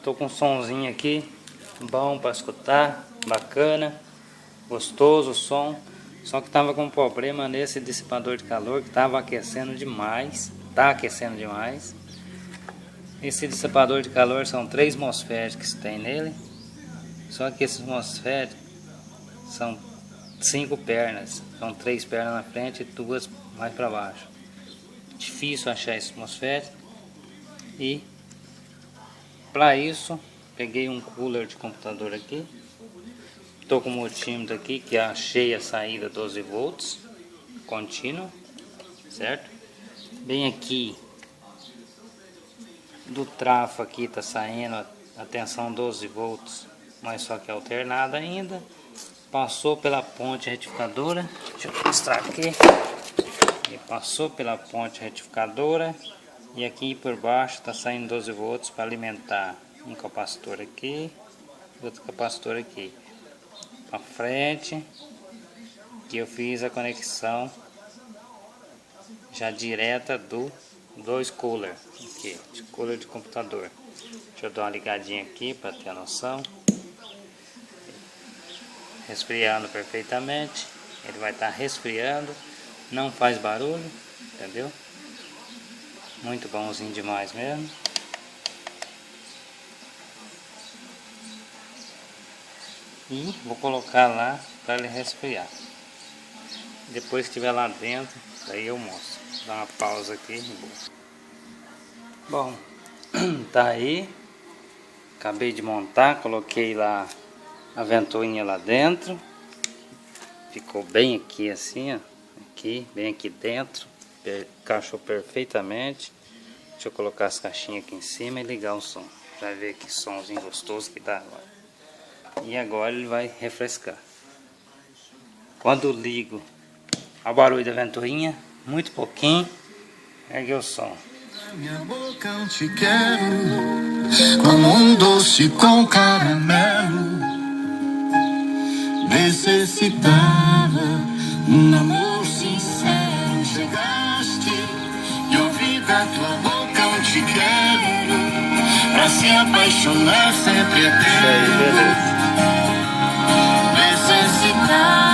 Tô com um sonzinho aqui, bom para escutar, bacana, gostoso o som. Só que tava com um problema nesse dissipador de calor que tava aquecendo demais, tá aquecendo demais. Esse dissipador de calor são 3 MOSFET que tem nele. Só que esses MOSFET são 5 pernas, são 3 pernas na frente e 2 mais para baixo. Difícil achar esse MOSFET. E para isso peguei um cooler de computador aqui. Estou com o multímetro aqui que achei a saída 12 volts contínua, certo? Bem aqui do trafo aqui está saindo a tensão 12 volts, mas só que alternada ainda. Passou pela ponte retificadora, deixa eu mostrar aqui. Ele passou pela ponte retificadora e aqui por baixo está saindo 12 volts para alimentar um capacitor aqui, outro capacitor aqui. Para frente, que eu fiz a conexão já direta do 2 cooler aqui, de cooler de computador. Deixa eu dar uma ligadinha aqui para ter a noção. Resfriando perfeitamente, ele vai estar resfriando, não faz barulho, entendeu? Muito bonzinho demais mesmo. E vou colocar lá para ele resfriar. Depois que estiver lá dentro, daí eu mostro. Dá uma pausa aqui. Bom, tá aí. Acabei de montar, coloquei lá a ventoinha lá dentro. Ficou bem aqui assim, ó. Aqui, bem aqui dentro. Encaixou perfeitamente. Deixa eu colocar as caixinhas aqui em cima e ligar o som. Vai ver que somzinho gostoso que dá agora. E agora ele vai refrescar. Quando ligo ao barulho da ventoinha, muito pouquinho, ergue o som. Minha boca eu te quero, como um doce com caramelo. Necessitava um amor sincero. Chegaste e ouvi da tua boca eu te quero, pra se apaixonar sempre eterno. Necessitava